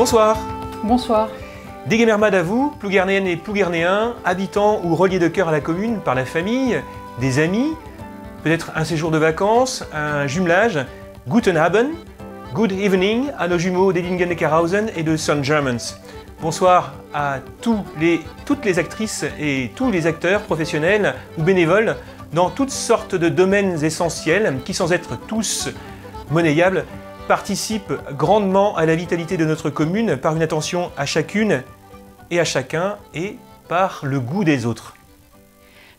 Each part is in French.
Bonsoir. Bonsoir. Déguémermade à vous, plouguernéennes et plouguernéens, habitants ou reliés de cœur à la commune par la famille, des amis, peut-être un séjour de vacances, un jumelage. Guten Abend, good evening à nos jumeaux d'Edingen-Neckarhausen et de St. Germans. Bonsoir à toutes les actrices et tous les acteurs professionnels ou bénévoles dans toutes sortes de domaines essentiels qui, sans être tous monnayables, participent grandement à la vitalité de notre commune par une attention à chacune et à chacun et par le goût des autres.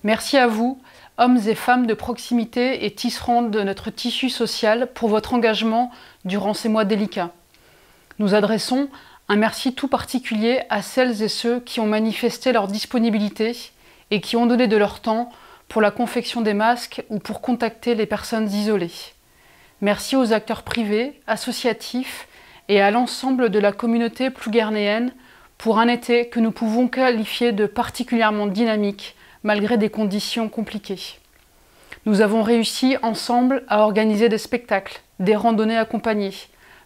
Merci à vous, hommes et femmes de proximité et tisserands de notre tissu social, pour votre engagement durant ces mois délicats. Nous adressons un merci tout particulier à celles et ceux qui ont manifesté leur disponibilité et qui ont donné de leur temps pour la confection des masques ou pour contacter les personnes isolées. Merci aux acteurs privés, associatifs et à l'ensemble de la communauté plouguernéenne pour un été que nous pouvons qualifier de particulièrement dynamique malgré des conditions compliquées. Nous avons réussi ensemble à organiser des spectacles, des randonnées accompagnées,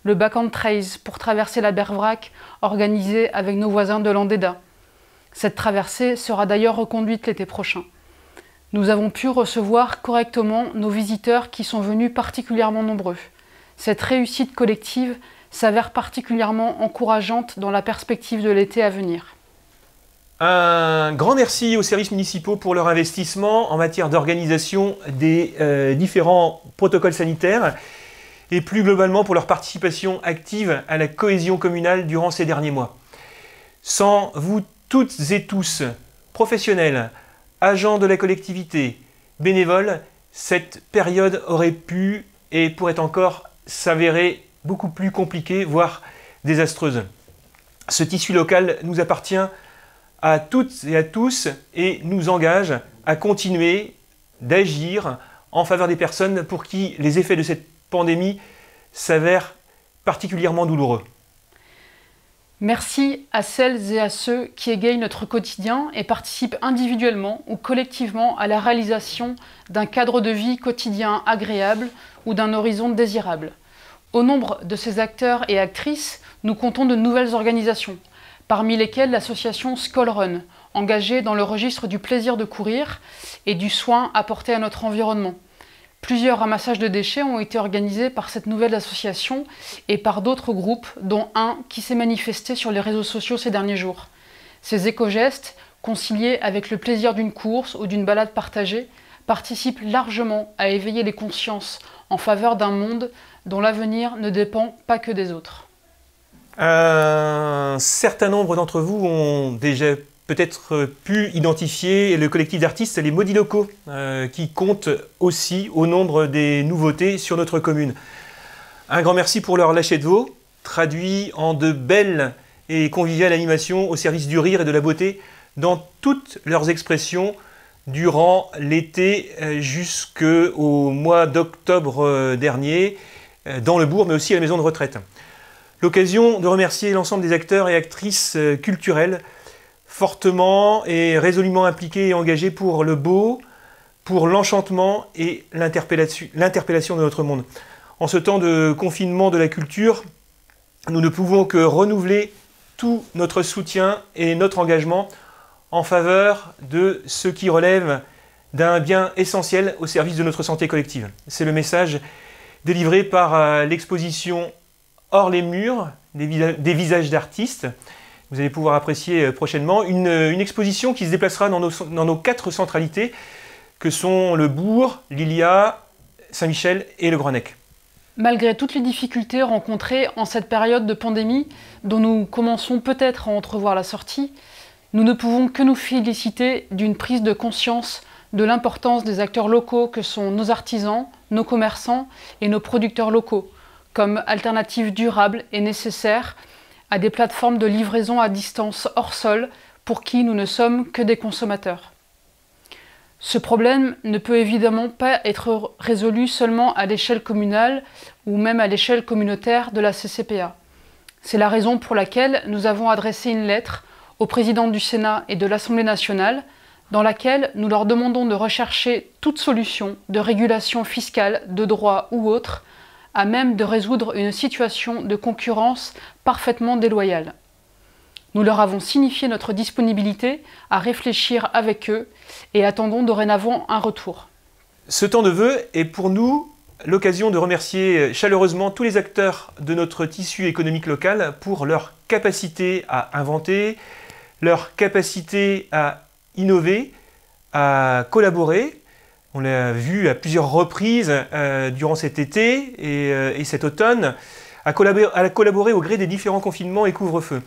le Back and Trace pour traverser la Bergvrack organisé avec nos voisins de Landéda. Cette traversée sera d'ailleurs reconduite l'été prochain. Nous avons pu recevoir correctement nos visiteurs qui sont venus particulièrement nombreux. Cette réussite collective s'avère particulièrement encourageante dans la perspective de l'été à venir. Un grand merci aux services municipaux pour leur investissement en matière d'organisation des différents protocoles sanitaires et plus globalement pour leur participation active à la cohésion communale durant ces derniers mois. Sans vous toutes et tous, professionnels, agents de la collectivité, bénévoles, cette période aurait pu et pourrait encore s'avérer beaucoup plus compliquée, voire désastreuse. Ce tissu local nous appartient à toutes et à tous et nous engage à continuer d'agir en faveur des personnes pour qui les effets de cette pandémie s'avèrent particulièrement douloureux. Merci à celles et à ceux qui égayent notre quotidien et participent individuellement ou collectivement à la réalisation d'un cadre de vie quotidien agréable ou d'un horizon désirable. Au nombre de ces acteurs et actrices, nous comptons de nouvelles organisations, parmi lesquelles l'association Skollrun, engagée dans le registre du plaisir de courir et du soin apporté à notre environnement. Plusieurs ramassages de déchets ont été organisés par cette nouvelle association et par d'autres groupes, dont un qui s'est manifesté sur les réseaux sociaux ces derniers jours. Ces éco-gestes, conciliés avec le plaisir d'une course ou d'une balade partagée, participent largement à éveiller les consciences en faveur d'un monde dont l'avenir ne dépend pas que des autres. Un certain nombre d'entre vous ont déjà peut-être pu identifier le collectif d'artistes Les Maudits Locaux, qui compte aussi au nombre des nouveautés sur notre commune. Un grand merci pour leur lâcher de veau, traduit en de belles et conviviales animations au service du rire et de la beauté dans toutes leurs expressions durant l'été jusqu'au mois d'octobre dernier, dans le bourg mais aussi à la maison de retraite. L'occasion de remercier l'ensemble des acteurs et actrices culturels fortement et résolument impliqués et engagés pour le beau, pour l'enchantement et l'interpellation de notre monde. En ce temps de confinement de la culture, nous ne pouvons que renouveler tout notre soutien et notre engagement en faveur de ce qui relève d'un bien essentiel au service de notre santé collective. C'est le message délivré par l'exposition Hors les murs des visages d'artistes. Vous allez pouvoir apprécier prochainement une exposition qui se déplacera dans nos 4 centralités que sont le Bourg, Lilia, Saint-Michel et le Groenec. Malgré toutes les difficultés rencontrées en cette période de pandémie, dont nous commençons peut-être à entrevoir la sortie, nous ne pouvons que nous féliciter d'une prise de conscience de l'importance des acteurs locaux que sont nos artisans, nos commerçants et nos producteurs locaux, comme alternative durable et nécessaire à des plateformes de livraison à distance hors sol pour qui nous ne sommes que des consommateurs. Ce problème ne peut évidemment pas être résolu seulement à l'échelle communale ou même à l'échelle communautaire de la CCPA. C'est la raison pour laquelle nous avons adressé une lettre au président du Sénat et de l'Assemblée nationale dans laquelle nous leur demandons de rechercher toute solution de régulation fiscale, de droit ou autre à même de résoudre une situation de concurrence parfaitement déloyale. Nous leur avons signifié notre disponibilité à réfléchir avec eux et attendons dorénavant un retour. Ce temps de vœux est pour nous l'occasion de remercier chaleureusement tous les acteurs de notre tissu économique local pour leur capacité à inventer, leur capacité à innover, à collaborer. On l'a vu à plusieurs reprises durant cet été et cet automne, à collaborer au gré des différents confinements et couvre-feu.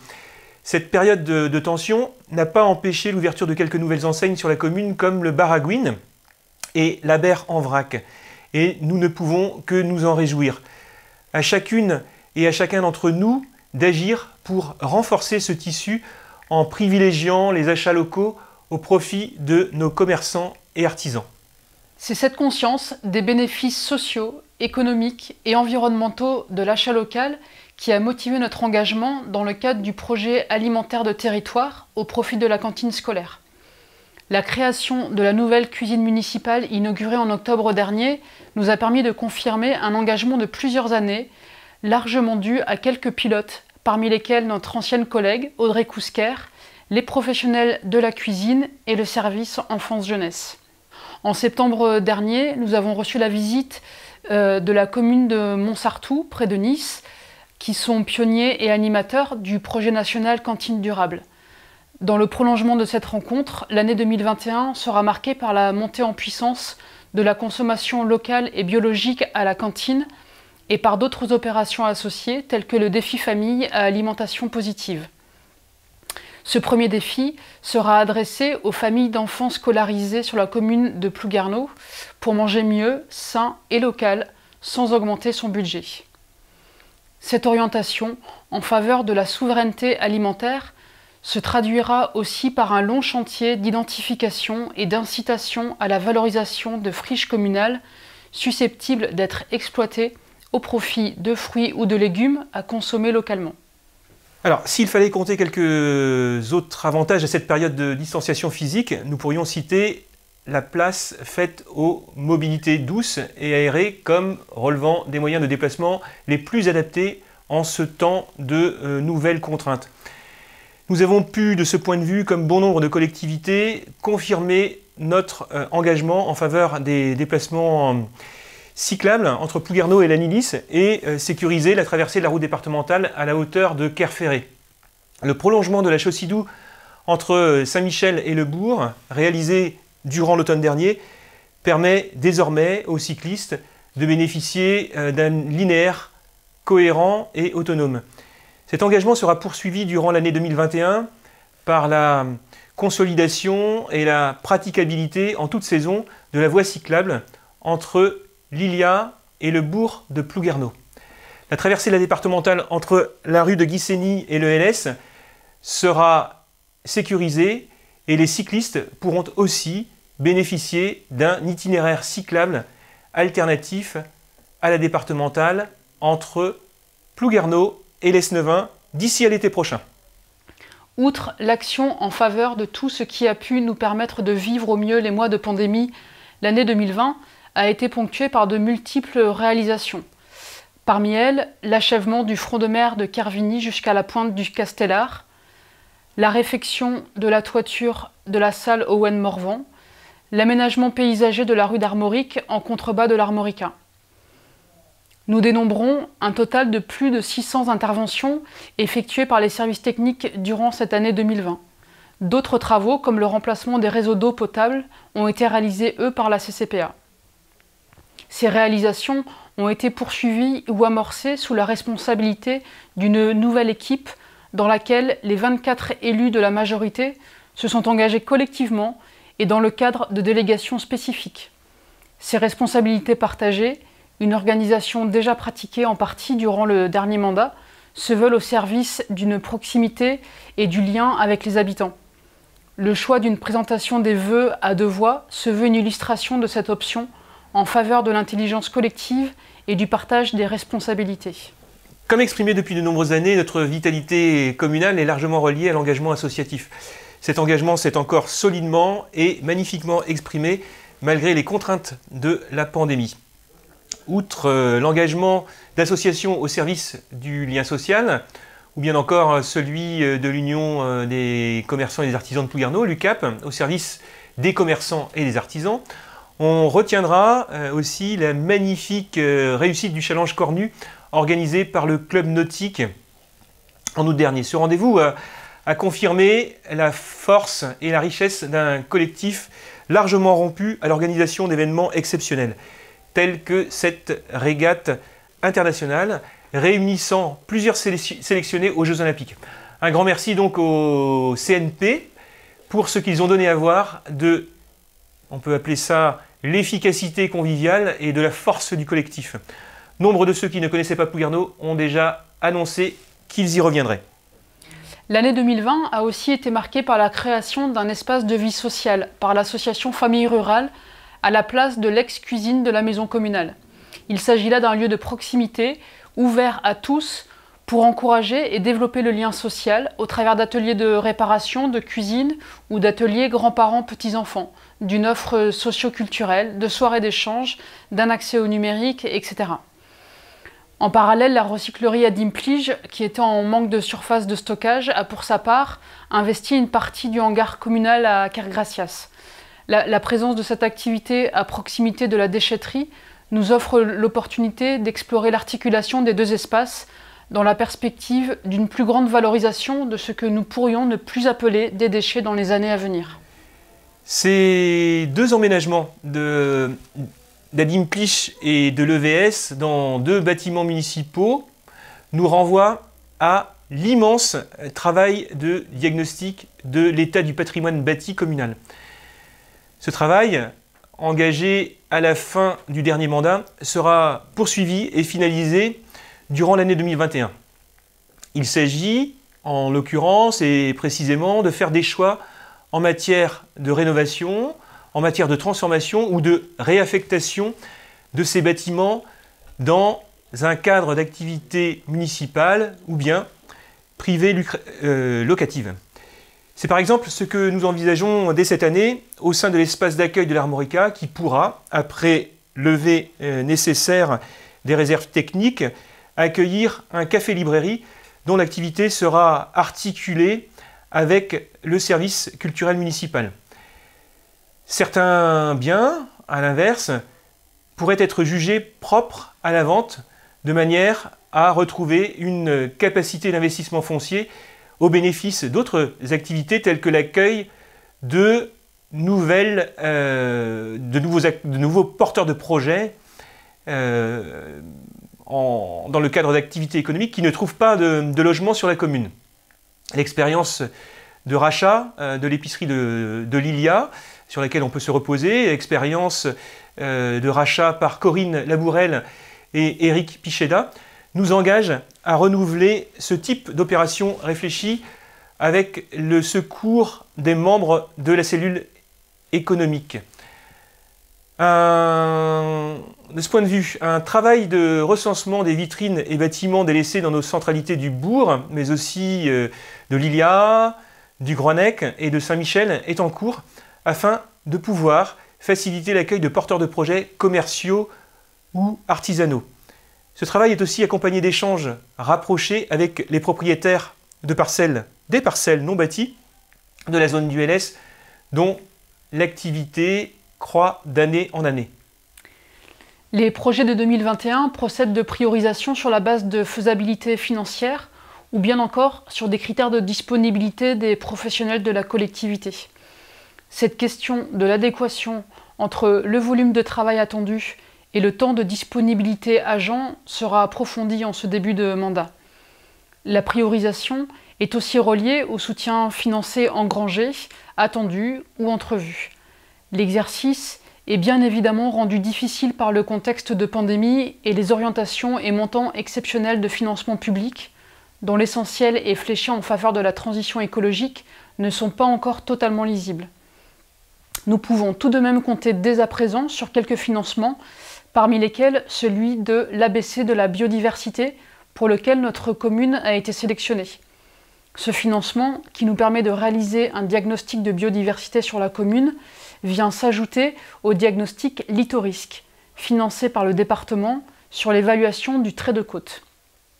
Cette période de tension n'a pas empêché l'ouverture de quelques nouvelles enseignes sur la commune comme le bar à Gouine et la Berre en vrac. Et nous ne pouvons que nous en réjouir. À chacune et à chacun d'entre nous d'agir pour renforcer ce tissu en privilégiant les achats locaux au profit de nos commerçants et artisans. C'est cette conscience des bénéfices sociaux, économiques et environnementaux de l'achat local qui a motivé notre engagement dans le cadre du projet alimentaire de territoire au profit de la cantine scolaire. La création de la nouvelle cuisine municipale inaugurée en octobre dernier nous a permis de confirmer un engagement de plusieurs années, largement dû à quelques pilotes, parmi lesquels notre ancienne collègue Audrey Cousquer, les professionnels de la cuisine et le service enfance-jeunesse. En septembre dernier, nous avons reçu la visite de la commune de Montsartou, près de Nice, qui sont pionniers et animateurs du projet national Cantine durable. Dans le prolongement de cette rencontre, l'année 2021 sera marquée par la montée en puissance de la consommation locale et biologique à la cantine et par d'autres opérations associées telles que le défi famille à alimentation positive. Ce premier défi sera adressé aux familles d'enfants scolarisés sur la commune de Plouguerneau pour manger mieux, sain et local sans augmenter son budget. Cette orientation en faveur de la souveraineté alimentaire se traduira aussi par un long chantier d'identification et d'incitation à la valorisation de friches communales susceptibles d'être exploitées au profit de fruits ou de légumes à consommer localement. Alors, s'il fallait compter quelques autres avantages à cette période de distanciation physique, nous pourrions citer la place faite aux mobilités douces et aérées comme relevant des moyens de déplacement les plus adaptés en ce temps de nouvelles contraintes. Nous avons pu, de ce point de vue, comme bon nombre de collectivités, confirmer notre engagement en faveur des déplacements cyclables entre Plouguerneau et Lannilis et sécuriser la traversée de la route départementale à la hauteur de Querferré. Le prolongement de la Chaussy-Doux entre Saint-Michel et le Bourg, réalisé durant l'automne dernier, permet désormais aux cyclistes de bénéficier d'un linéaire cohérent et autonome. Cet engagement sera poursuivi durant l'année 2021 par la consolidation et la praticabilité en toute saison de la voie cyclable entre Lilia et le bourg de Plouguerneau. La traversée de la départementale entre la rue de Guissény et le LS sera sécurisée et les cyclistes pourront aussi bénéficier d'un itinéraire cyclable alternatif à la départementale entre Plouguerneau et l'Esnevin d'ici à l'été prochain. Outre l'action en faveur de tout ce qui a pu nous permettre de vivre au mieux les mois de pandémie, l'année 2020 a été ponctuée par de multiples réalisations. Parmi elles, l'achèvement du front de mer de Kervigny jusqu'à la pointe du Castellar, la réfection de la toiture de la salle Owen-Morvan, l'aménagement paysager de la rue d'Armorique en contrebas de l'Armoricain. Nous dénombrons un total de plus de 600 interventions effectuées par les services techniques durant cette année 2020. D'autres travaux, comme le remplacement des réseaux d'eau potable, ont été réalisés, eux, par la CCPA. Ces réalisations ont été poursuivies ou amorcées sous la responsabilité d'une nouvelle équipe dans laquelle les 24 élus de la majorité se sont engagés collectivement et dans le cadre de délégations spécifiques. Ces responsabilités partagées, une organisation déjà pratiquée en partie durant le dernier mandat, se veulent au service d'une proximité et du lien avec les habitants. Le choix d'une présentation des vœux à deux voix se veut une illustration de cette option en faveur de l'intelligence collective et du partage des responsabilités. Comme exprimé depuis de nombreuses années, notre vitalité communale est largement reliée à l'engagement associatif. Cet engagement s'est encore solidement et magnifiquement exprimé malgré les contraintes de la pandémie. outre l'engagement d'associations au service du lien social, ou bien encore celui de l'Union des commerçants et des artisans de Plouguerneau, l'UCAP, au service des commerçants et des artisans, on retiendra aussi la magnifique réussite du challenge Cornu organisé par le club nautique en août dernier. Ce rendez-vous a confirmé la force et la richesse d'un collectif largement rompu à l'organisation d'événements exceptionnels, tels que cette régate internationale réunissant plusieurs sélectionnés aux Jeux Olympiques. Un grand merci donc au CNP pour ce qu'ils ont donné à voir de, on peut appeler ça, l'efficacité conviviale et de la force du collectif. Nombre de ceux qui ne connaissaient pas Plouguerneau ont déjà annoncé qu'ils y reviendraient. L'année 2020 a aussi été marquée par la création d'un espace de vie sociale par l'association Famille Rurale à la place de l'ex-cuisine de la maison communale. Il s'agit là d'un lieu de proximité ouvert à tous pour encourager et développer le lien social au travers d'ateliers de réparation, de cuisine ou d'ateliers grands-parents-petits-enfants, d'une offre socio-culturelle, de soirées d'échange, d'un accès au numérique, etc. En parallèle, la recyclerie à Dimplige, qui était en manque de surface de stockage, a pour sa part investi une partie du hangar communal à Kergracias. La présence de cette activité à proximité de la déchetterie nous offre l'opportunité d'explorer l'articulation des deux espaces dans la perspective d'une plus grande valorisation de ce que nous pourrions ne plus appeler des déchets dans les années à venir. Ces deux emménagements d'Adimpliche et de l'EVS dans deux bâtiments municipaux nous renvoient à l'immense travail de diagnostic de l'état du patrimoine bâti communal. Ce travail, engagé à la fin du dernier mandat, sera poursuivi et finalisé durant l'année 2021. Il s'agit, en l'occurrence et précisément, de faire des choix en matière de rénovation, en matière de transformation ou de réaffectation de ces bâtiments dans un cadre d'activité municipale ou bien privée locative. C'est par exemple ce que nous envisageons dès cette année au sein de l'espace d'accueil de l'Armorica qui pourra, après levée nécessaire des réserves techniques, accueillir un café-librairie dont l'activité sera articulée avec le service culturel municipal. Certains biens, à l'inverse, pourraient être jugés propres à la vente de manière à retrouver une capacité d'investissement foncier au bénéfice d'autres activités telles que l'accueil de nouveaux porteurs de projets dans le cadre d'activités économiques qui ne trouvent pas de logement sur la commune. L'expérience de rachat de l'épicerie de Lilia, sur laquelle on peut se reposer, expérience de rachat par Corinne Labourelle et Éric Picheda, nous engage à renouveler ce type d'opération réfléchie avec le secours des membres de la cellule économique. De ce point de vue, un travail de recensement des vitrines et bâtiments délaissés dans nos centralités du bourg, mais aussi de Lilia, du Groennec et de Saint-Michel est en cours afin de pouvoir faciliter l'accueil de porteurs de projets commerciaux ou artisanaux. Ce travail est aussi accompagné d'échanges rapprochés avec les propriétaires de parcelles, des parcelles non bâties de la zone du LS, dont l'activité croît d'année en année. Les projets de 2021 procèdent de priorisation sur la base de faisabilité financière ou bien encore sur des critères de disponibilité des professionnels de la collectivité. Cette question de l'adéquation entre le volume de travail attendu et le temps de disponibilité agent sera approfondie en ce début de mandat. La priorisation est aussi reliée au soutien financier engrangé, attendu ou entrevu. L'exercice est bien évidemment rendu difficile par le contexte de pandémie et les orientations et montants exceptionnels de financement public, dont l'essentiel est fléché en faveur de la transition écologique, ne sont pas encore totalement lisibles. Nous pouvons tout de même compter dès à présent sur quelques financements, parmi lesquels celui de l'ABC de la biodiversité, pour lequel notre commune a été sélectionnée. Ce financement, qui nous permet de réaliser un diagnostic de biodiversité sur la commune, vient s'ajouter au diagnostic lithorisque, financé par le département sur l'évaluation du trait de côte.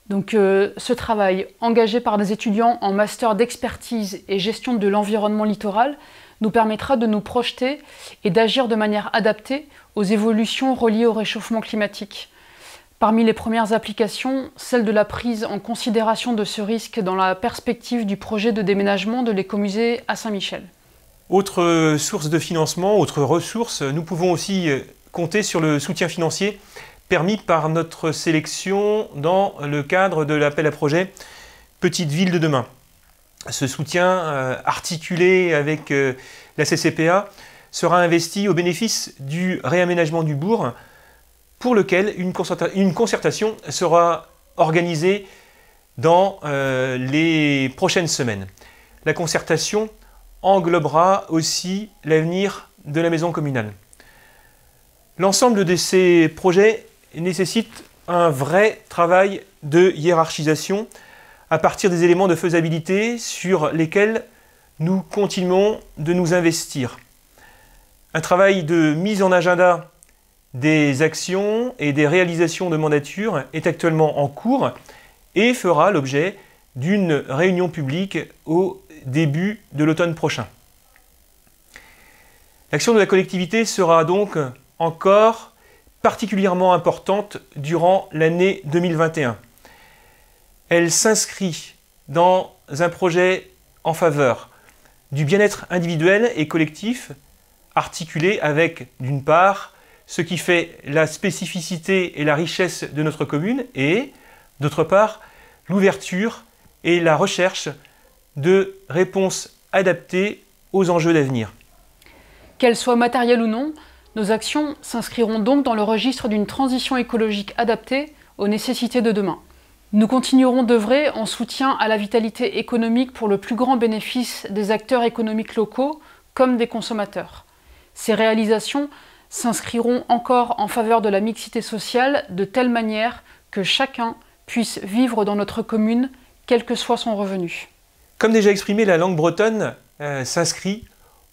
Donc ce travail, engagé par des étudiants en master d'expertise et gestion de l'environnement littoral, nous permettra de nous projeter et d'agir de manière adaptée aux évolutions reliées au réchauffement climatique. Parmi les premières applications, celle de la prise en considération de ce risque dans la perspective du projet de déménagement de l'écomusée à Saint-Michel. Autre source de financement, autre ressource, nous pouvons aussi compter sur le soutien financier permis par notre sélection dans le cadre de l'appel à projet Petite Ville de demain. Ce soutien articulé avec la CCPA sera investi au bénéfice du réaménagement du bourg, pour lequel une concertation sera organisée dans les prochaines semaines. La concertation englobera aussi l'avenir de la maison communale. L'ensemble de ces projets nécessite un vrai travail de hiérarchisation à partir des éléments de faisabilité sur lesquels nous continuons de nous investir. Un travail de mise en agenda des actions et des réalisations de mandature est actuellement en cours et fera l'objet d'une réunion publique au début de l'automne prochain. L'action de la collectivité sera donc encore particulièrement importante durant l'année 2021. Elle s'inscrit dans un projet en faveur du bien-être individuel et collectif, articulé avec, d'une part, ce qui fait la spécificité et la richesse de notre commune, et, d'autre part, l'ouverture et la recherche de réponses adaptées aux enjeux d'avenir. Qu'elles soient matérielles ou non, nos actions s'inscriront donc dans le registre d'une transition écologique adaptée aux nécessités de demain. Nous continuerons d'œuvrer en soutien à la vitalité économique pour le plus grand bénéfice des acteurs économiques locaux comme des consommateurs. Ces réalisations s'inscriront encore en faveur de la mixité sociale de telle manière que chacun puisse vivre dans notre commune, quel que soit son revenu. Comme déjà exprimé, la langue bretonne s'inscrit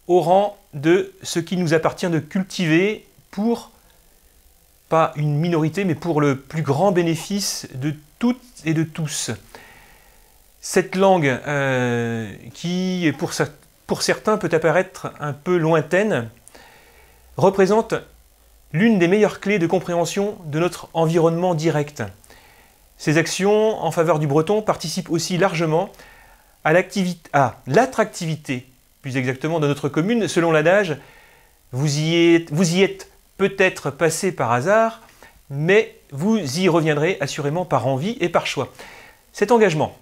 au rang de ce qui nous appartient de cultiver pour, pas une minorité, mais pour le plus grand bénéfice de toutes et de tous. Cette langue qui, pour certains, peut apparaître un peu lointaine, représente l'une des meilleures clés de compréhension de notre environnement direct. Ces actions en faveur du breton participent aussi largement à l'attractivité, plus exactement, de notre commune, selon l'adage « vous y êtes peut-être passé par hasard, mais vous y reviendrez assurément par envie et par choix ». Cet engagement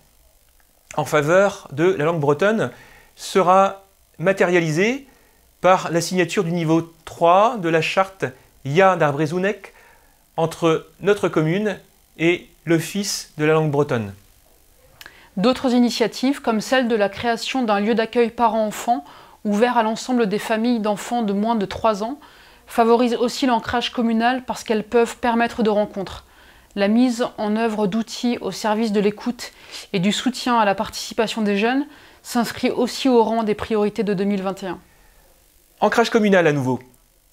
en faveur de la langue bretonne sera matérialisé par la signature du niveau 3 de la charte Ja d'Arbrezunek entre notre commune et l'Office de la langue bretonne. D'autres initiatives, comme celle de la création d'un lieu d'accueil parents-enfants ouvert à l'ensemble des familles d'enfants de moins de 3 ans, favorisent aussi l'ancrage communal parce qu'elles peuvent permettre de rencontres. La mise en œuvre d'outils au service de l'écoute et du soutien à la participation des jeunes s'inscrit aussi au rang des priorités de 2021. Ancrage communal à nouveau,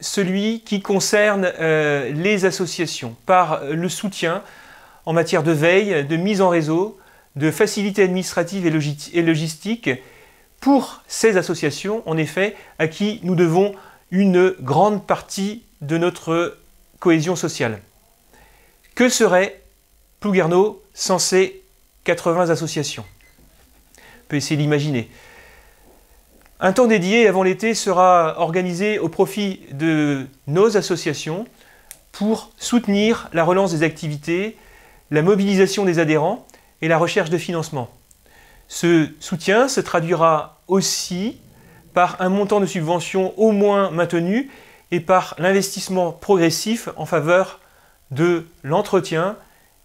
celui qui concerne les associations par le soutien en matière de veille, de mise en réseau, de facilité administrative et logistique pour ces associations, en effet, à qui nous devons une grande partie de notre cohésion sociale. Que serait Plouguerneau sans ces 80 associations? On peut essayer d'imaginer. Un temps dédié avant l'été sera organisé au profit de nos associations pour soutenir la relance des activités, la mobilisation des adhérents et la recherche de financement. Ce soutien se traduira aussi par un montant de subvention au moins maintenu et par l'investissement progressif en faveur de l'entretien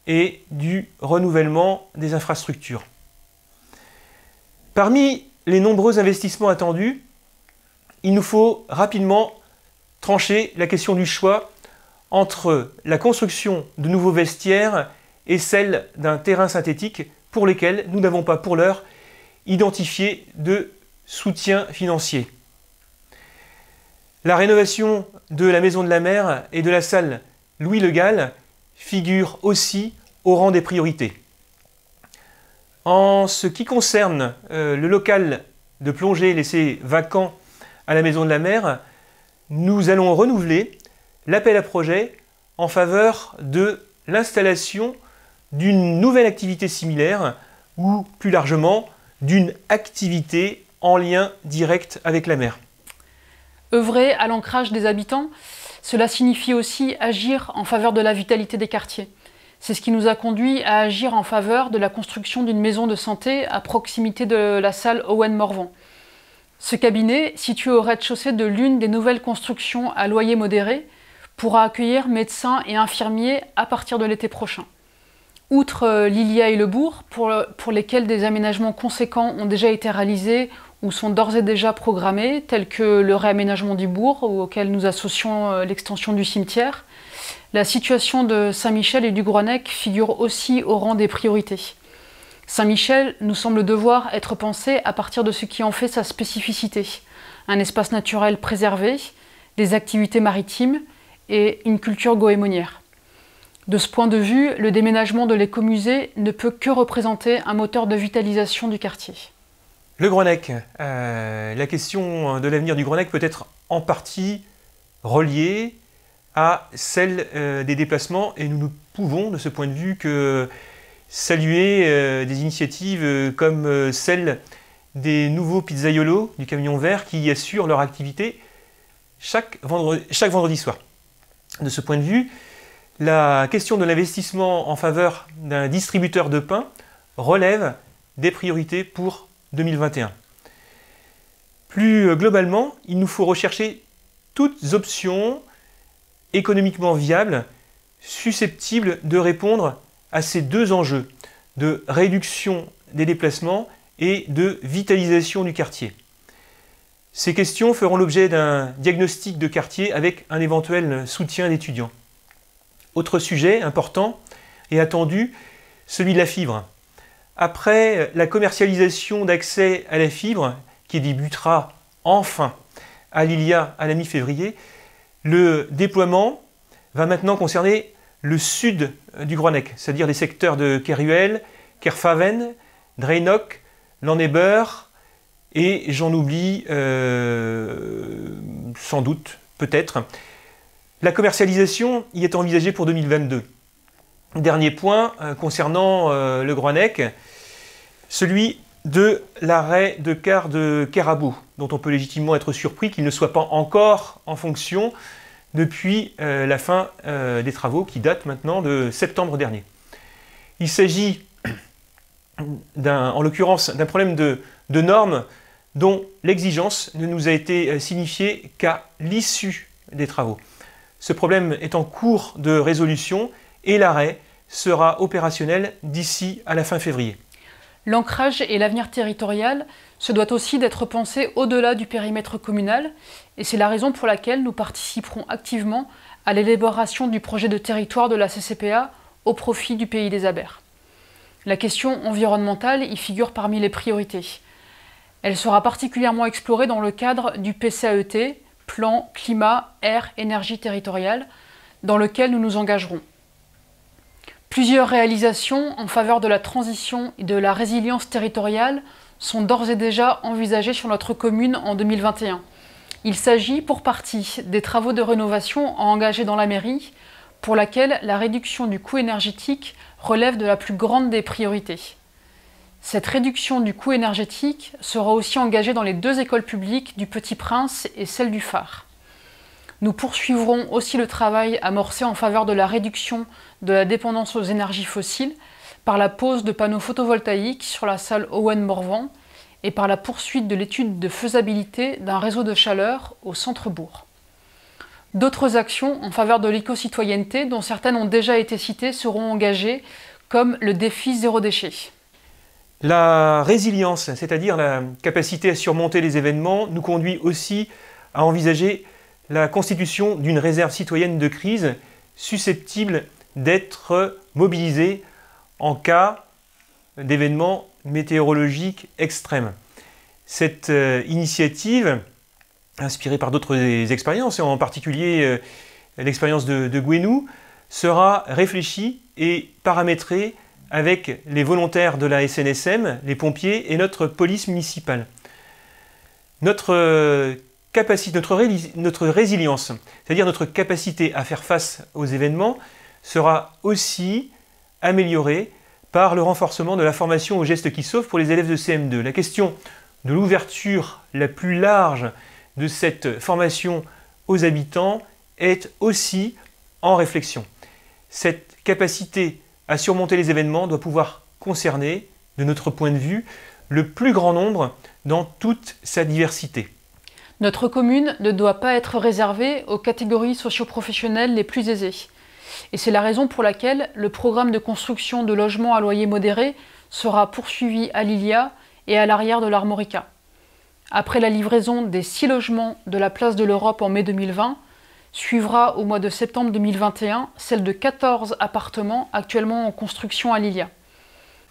et du renouvellement des infrastructures. Parmi les nombreux investissements attendus, il nous faut rapidement trancher la question du choix entre la construction de nouveaux vestiaires et celle d'un terrain synthétique pour lesquels nous n'avons pas pour l'heure identifié de soutien financier. La rénovation de la Maison de la Mer et de la salle Louis Le Gall figure aussi au rang des priorités. En ce qui concerne le local de plongée laissé vacant à la Maison de la Mer, nous allons renouveler l'appel à projet en faveur de l'installation d'une nouvelle activité similaire ou plus largement d'une activité en lien direct avec la mer. Œuvrer à l'ancrage des habitants, cela signifie aussi agir en faveur de la vitalité des quartiers. C'est ce qui nous a conduit à agir en faveur de la construction d'une maison de santé à proximité de la salle Owen Morvan. Ce cabinet, situé au rez-de-chaussée de l'une des nouvelles constructions à loyer modéré, pourra accueillir médecins et infirmiers à partir de l'été prochain. Outre Lilia et le Bourg, pour lesquels des aménagements conséquents ont déjà été réalisés ou sont d'ores et déjà programmés, tels que le réaménagement du bourg, auquel nous associons l'extension du cimetière, la situation de Saint-Michel et du Groennec figure aussi au rang des priorités. Saint-Michel nous semble devoir être pensé à partir de ce qui en fait sa spécificité, un espace naturel préservé, des activités maritimes et une culture goémonière. De ce point de vue, le déménagement de l'écomusée ne peut que représenter un moteur de vitalisation du quartier. Le Groennec, la question de l'avenir du Groennec peut être en partie reliée à celle des déplacements et nous ne pouvons de ce point de vue que saluer des initiatives comme celle des nouveaux pizzaiolos du camion vert qui assurent leur activité chaque vendredi soir. De ce point de vue, la question de l'investissement en faveur d'un distributeur de pain relève des priorités pour 2021. Plus globalement, il nous faut rechercher toutes options économiquement viables susceptibles de répondre à ces deux enjeux de réduction des déplacements et de vitalisation du quartier. Ces questions feront l'objet d'un diagnostic de quartier avec un éventuel soutien d'étudiants. Autre sujet important et attendu, celui de la fibre. Après la commercialisation d'accès à la fibre, qui débutera enfin à Lilia à la mi-février, le déploiement va maintenant concerner le sud du Groennec, c'est-à-dire les secteurs de Keruel, Kerfaven, Dreinok, Lanneber, et j'en oublie sans doute, peut-être. La commercialisation y est envisagée pour 2022. Dernier point concernant le Groennec, celui de l'arrêt de car de Kerabo, dont on peut légitimement être surpris qu'il ne soit pas encore en fonction depuis la fin des travaux qui datent maintenant de septembre dernier. Il s'agit en l'occurrence d'un problème de normes dont l'exigence ne nous a été signifiée qu'à l'issue des travaux. Ce problème est en cours de résolution et l'arrêt sera opérationnel d'ici à la fin février. L'ancrage et l'avenir territorial se doit aussi d'être pensé au-delà du périmètre communal et c'est la raison pour laquelle nous participerons activement à l'élaboration du projet de territoire de la CCPA au profit du pays des Abers. La question environnementale y figure parmi les priorités. Elle sera particulièrement explorée dans le cadre du PCAET, Plan Climat, Air, Énergie territoriale, dans lequel nous nous engagerons. Plusieurs réalisations en faveur de la transition et de la résilience territoriale sont d'ores et déjà envisagées sur notre commune en 2021. Il s'agit pour partie des travaux de rénovation engagés dans la mairie, pour laquelle la réduction du coût énergétique relève de la plus grande des priorités. Cette réduction du coût énergétique sera aussi engagée dans les deux écoles publiques du Petit Prince et celle du Phare. Nous poursuivrons aussi le travail amorcé en faveur de la réduction de la dépendance aux énergies fossiles par la pose de panneaux photovoltaïques sur la salle Owen Morvan et par la poursuite de l'étude de faisabilité d'un réseau de chaleur au centre-bourg. D'autres actions en faveur de l'éco-citoyenneté, dont certaines ont déjà été citées, seront engagées, comme le défi zéro déchet. La résilience, c'est-à-dire la capacité à surmonter les événements, nous conduit aussi à envisager la constitution d'une réserve citoyenne de crise susceptible d'être mobilisée en cas d'événements météorologiques extrêmes. Cette initiative, inspirée par d'autres expériences, et en particulier l'expérience de Gouesnou, sera réfléchi et paramétré avec les volontaires de la SNSM, les pompiers et notre police municipale. Notre résilience, c'est-à-dire notre capacité à faire face aux événements, sera aussi améliorée par le renforcement de la formation aux gestes qui sauvent pour les élèves de CM2. La question de l'ouverture la plus large de cette formation aux habitants est aussi en réflexion. Cette capacité à surmonter les événements doit pouvoir concerner, de notre point de vue, le plus grand nombre dans toute sa diversité. Notre commune ne doit pas être réservée aux catégories socio-professionnelles les plus aisées. Et c'est la raison pour laquelle le programme de construction de logements à loyer modéré sera poursuivi à Lilia et à l'arrière de l'Armorica. Après la livraison des 6 logements de la place de l'Europe en mai 2020, suivra au mois de septembre 2021 celle de 14 appartements actuellement en construction à Lilia.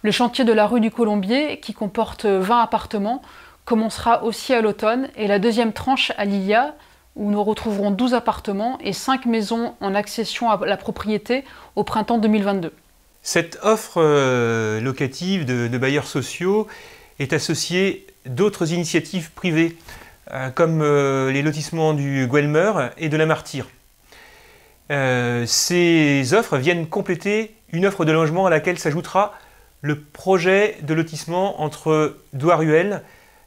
Le chantier de la rue du Colombier, qui comporte 20 appartements, commencera aussi à l'automne et la deuxième tranche à Lilia, où nous retrouverons 12 appartements et 5 maisons en accession à la propriété au printemps 2022. Cette offre locative de bailleurs sociaux est associée d'autres initiatives privées, comme les lotissements du Guelmer et de la Martyre. Ces offres viennent compléter une offre de logement à laquelle s'ajoutera le projet de lotissement entre Douaruel,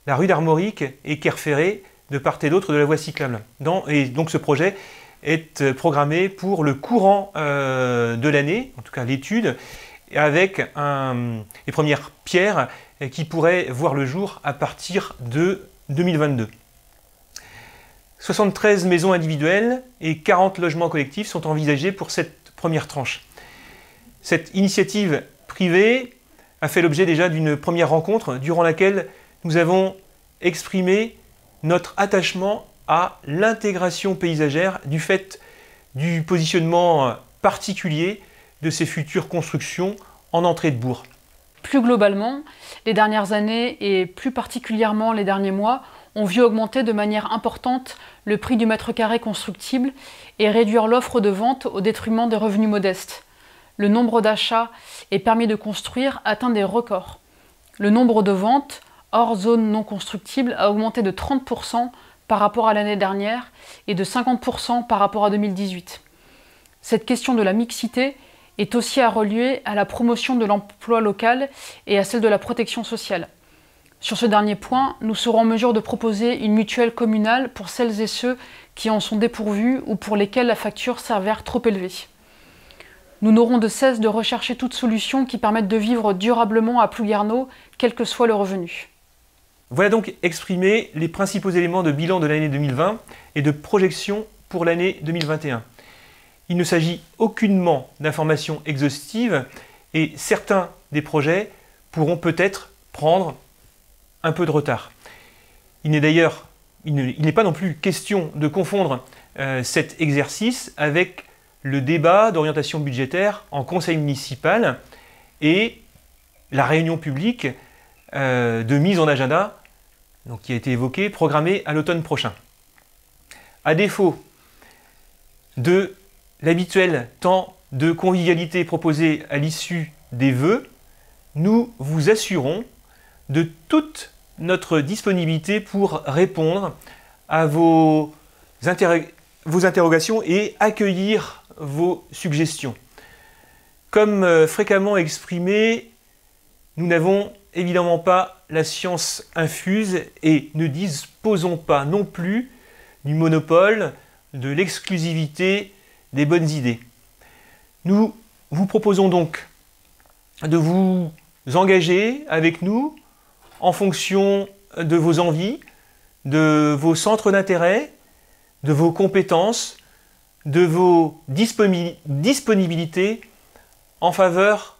la rue d'Armorique et Kerferré, de part et d'autre de la voie cyclable. Et donc ce projet est programmé pour le courant de l'année, en tout cas l'étude, avec les premières pierres qui pourraient voir le jour à partir de 2022. 73 maisons individuelles et 40 logements collectifs sont envisagés pour cette première tranche. Cette initiative privée a fait l'objet déjà d'une première rencontre durant laquelle nous avons exprimé notre attachement à l'intégration paysagère du fait du positionnement particulier de ces futures constructions en entrée de bourg. Plus globalement, les dernières années et plus particulièrement les derniers mois ont vu augmenter de manière importante le prix du mètre carré constructible et réduire l'offre de vente au détriment des revenus modestes. Le nombre d'achats et permis de construire atteint des records. Le nombre de ventes hors zone non constructible a augmenté de 30% par rapport à l'année dernière et de 50% par rapport à 2018. Cette question de la mixité est aussi à relier à la promotion de l'emploi local et à celle de la protection sociale. Sur ce dernier point, nous serons en mesure de proposer une mutuelle communale pour celles et ceux qui en sont dépourvus ou pour lesquels la facture s'avère trop élevée. Nous n'aurons de cesse de rechercher toute solution qui permette de vivre durablement à Plouguerneau, quel que soit le revenu. Voilà donc exprimés les principaux éléments de bilan de l'année 2020 et de projection pour l'année 2021. Il ne s'agit aucunement d'informations exhaustives et certains des projets pourront peut-être prendre un peu de retard. Il n'est pas non plus question de confondre cet exercice avec le débat d'orientation budgétaire en conseil municipal et la réunion publique de mise en agenda qui a été évoquée, programmée à l'automne prochain. À défaut de l'habituel temps de convivialité proposé à l'issue des vœux, nous vous assurons de toute notre disponibilité pour répondre à vos interrogations et accueillir vos suggestions. Comme fréquemment exprimé, nous n'avons évidemment pas la science infuse et ne disposons pas non plus du monopole de l'exclusivité des bonnes idées. Nous vous proposons donc de vous engager avec nous en fonction de vos envies, de vos centres d'intérêt, de vos compétences, de vos disponibilités en faveur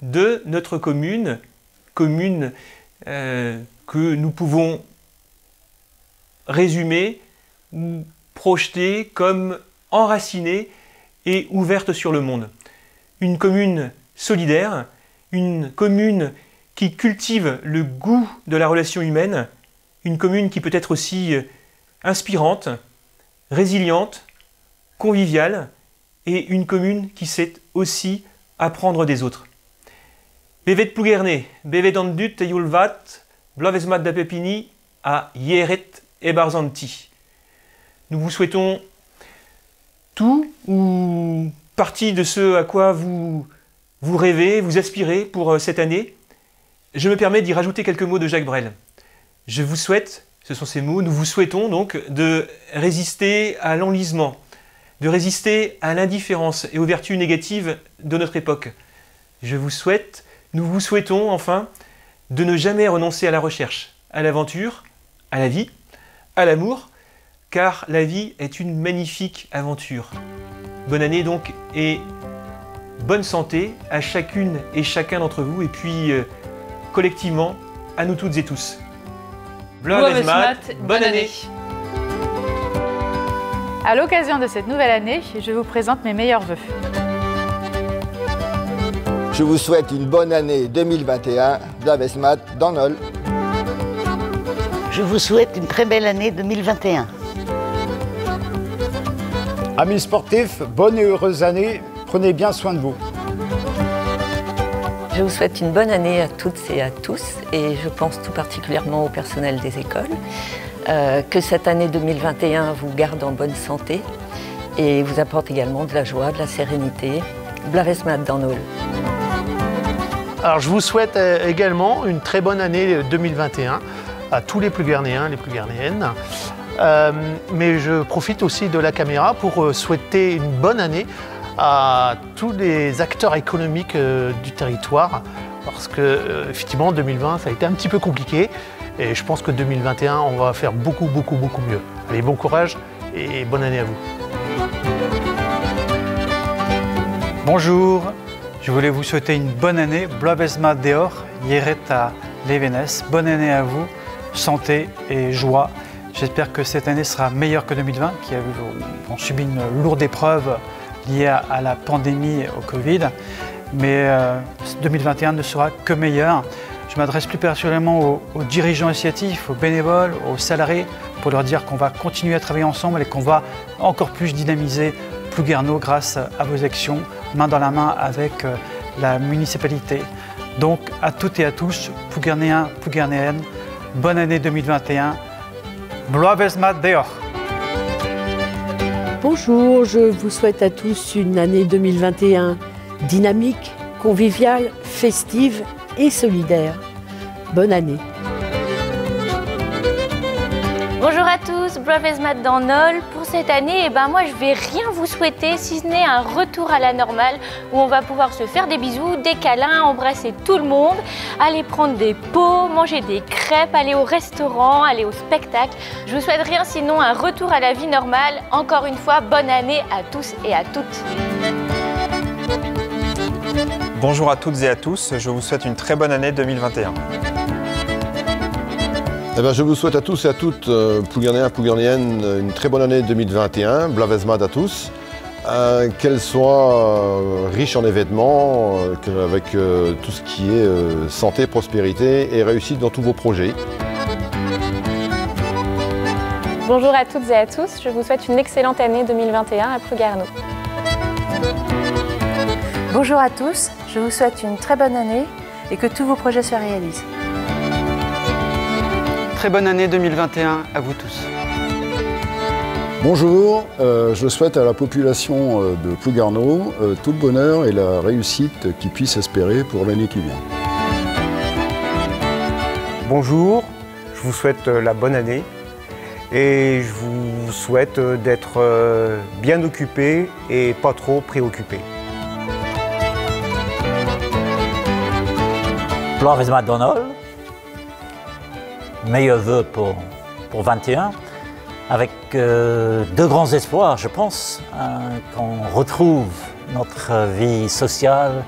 de notre commune que nous pouvons résumer ou projeter comme enracinée et ouverte sur le monde. Une commune solidaire, une commune qui cultive le goût de la relation humaine, une commune qui peut être aussi inspirante, résiliente, conviviale et une commune qui sait aussi apprendre des autres. Bevet Plougerne, bevet an dut e yulvat, blavesmat da pepini à Yeret et Barzanti. Nous vous souhaitons tout ou partie de ce à quoi vous rêvez, vous aspirez pour cette année. Je me permets d'y rajouter quelques mots de Jacques Brel. Je vous souhaite, ce sont ces mots, nous vous souhaitons donc de résister à l'enlisement, de résister à l'indifférence et aux vertus négatives de notre époque. Je vous souhaite, nous vous souhaitons enfin, de ne jamais renoncer à la recherche, à l'aventure, à la vie, à l'amour, car la vie est une magnifique aventure. Bonne année donc et bonne santé à chacune et chacun d'entre vous et puis collectivement à nous toutes et tous. Blavesmat, bonne année. À l'occasion de cette nouvelle année, je vous présente mes meilleurs vœux. Je vous souhaite une bonne année 2021, Blavesmat dans Nol. Je vous souhaite une très belle année 2021. Amis sportifs, bonne et heureuse année, prenez bien soin de vous. Je vous souhaite une bonne année à toutes et à tous, et je pense tout particulièrement au personnel des écoles. Que cette année 2021 vous garde en bonne santé et vous apporte également de la joie, de la sérénité. Blavesmat dans Nol. Alors je vous souhaite également une très bonne année 2021 à tous les Ploughernéens, les Ploughernéennes. Mais je profite aussi de la caméra pour souhaiter une bonne année à tous les acteurs économiques du territoire, parce que effectivement 2020 ça a été un petit peu compliqué et je pense que 2021 on va faire beaucoup mieux. Allez, bon courage et bonne année à vous. Bonjour, je voulais vous souhaiter une bonne année, Blavesmat Deor, Yeret à Levenes, bonne année à vous, santé et joie. J'espère que cette année sera meilleure que 2020, qui a subi une lourde épreuve liée à la pandémie et au Covid. Mais 2021 ne sera que meilleur. Je m'adresse plus particulièrement aux dirigeants associatifs, aux bénévoles, aux salariés, pour leur dire qu'on va continuer à travailler ensemble et qu'on va encore plus dynamiser Plouguerneau grâce à vos actions, main dans la main avec la municipalité. Donc à toutes et à tous, Ploughernéens, Ploughernéennes, bonne année 2021. Blavesmat Deor. Bonjour, je vous souhaite à tous une année 2021 dynamique, conviviale, festive et solidaire. Bonne année. Bonjour à tous, Blavesmat dans Nol. Pour cette année, moi je vais rien vous souhaiter si ce n'est un retour à la normale où on va pouvoir se faire des bisous, des câlins, embrasser tout le monde, aller prendre des pots, manger des crêpes, aller au restaurant, aller au spectacle. Je vous souhaite rien sinon un retour à la vie normale. Encore une fois, bonne année à tous et à toutes. Bonjour à toutes et à tous, je vous souhaite une très bonne année 2021. Je vous souhaite à tous et à toutes, Ploughernéens, Ploughernéennes, une très bonne année 2021, Blavesmat à tous, qu'elle soit riche en événements, avec tout ce qui est santé, prospérité et réussite dans tous vos projets. Bonjour à toutes et à tous, je vous souhaite une excellente année 2021 à Plougherneau. Bonjour à tous, je vous souhaite une très bonne année et que tous vos projets se réalisent. Très bonne année 2021 à vous tous. Bonjour, je souhaite à la population de Plougherneau tout le bonheur et la réussite qu'ils puissent espérer pour l'année qui vient. Bonjour, je vous souhaite la bonne année et je vous souhaite d'être bien occupé et pas trop préoccupé. Blavesmat dans Nol. Meilleurs vœux pour 21, avec deux grands espoirs, je pense, qu'on retrouve notre vie sociale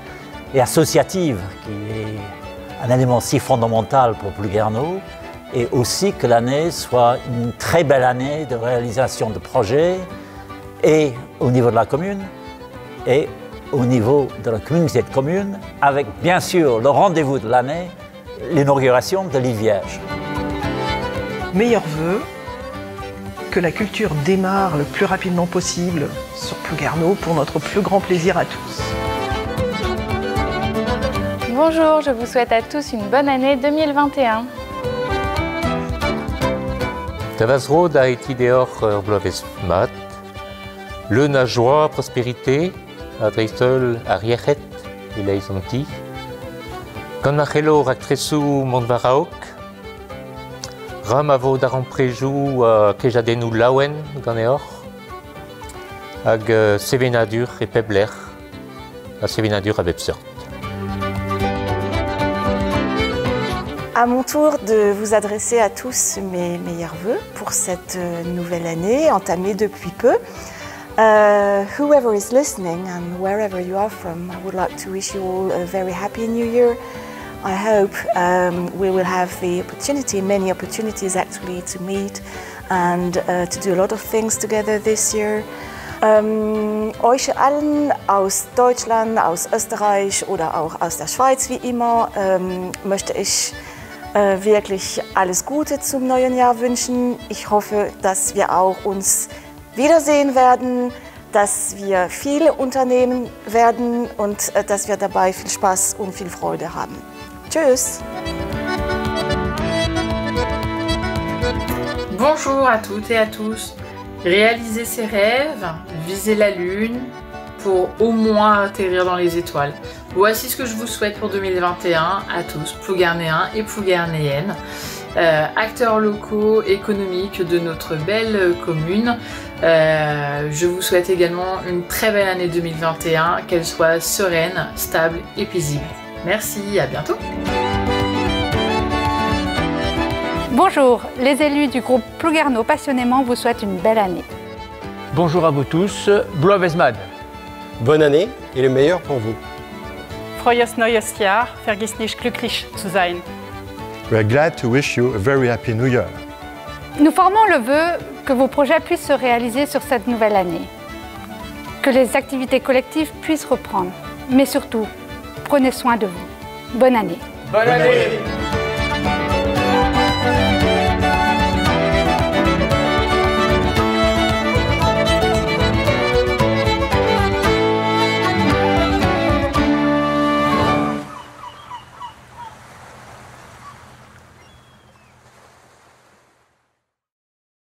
et associative, qui est un élément si fondamental pour Plougherneau, et aussi que l'année soit une très belle année de réalisation de projets, et au niveau de la commune, et au niveau de la communauté de communes, avec bien sûr le rendez-vous de l'année, l'inauguration de l'île Vierge. Meilleurs vœux, que la culture démarre le plus rapidement possible sur Plouguerneau pour notre plus grand plaisir à tous. Bonjour, je vous souhaite à tous une bonne année 2021. Tavasro da etideor Bloavesmat, le na joie, prospérité, adreisol ariechet, ilaisonti, quand nachelo ractresu mondvaraok, ram avo daran prejou kejadenu lawen ganeor, hag sevenadur et pebler, a sevenadur a bepsort. À mon tour de vous adresser à tous mes meilleurs vœux pour cette nouvelle année entamée depuis peu. Whoever is listening and wherever you are from, I would like to wish you all a very happy new year. I hope we will have the opportunity, many opportunities actually, to meet and to do a lot of things together this year. Euch allen aus Deutschland, aus Österreich oder auch aus der Schweiz wie immer möchte ich wirklich alles Gute zum neuen Jahr wünschen. Ich hoffe, dass wir auch uns wiedersehen werden, dass wir viele unternehmen werden und dass wir dabei viel Spaß und viel Freude haben. Tschüss! Bonjour à toutes et à tous. Réaliser ses rêves, viser la lune pour au moins atterrir dans les étoiles. Voici ce que je vous souhaite pour 2021 à tous, Plouguernéens et Plouguernéennes, acteurs locaux, économiques de notre belle commune. Je vous souhaite également une très belle année 2021, qu'elle soit sereine, stable et paisible. Merci, à bientôt. Bonjour, les élus du groupe Plouguerneau Passionnément vous souhaitent une belle année. Bonjour à vous tous, Bloavesmad. Bonne année et le meilleur pour vous. Frohes neues Jahr, vergiss nicht glücklich zu sein. We are glad to wish you a very happy new year. Nous formons le vœu que vos projets puissent se réaliser sur cette nouvelle année. Que les activités collectives puissent reprendre. Mais surtout, prenez soin de vous. Bonne année. Bonne année.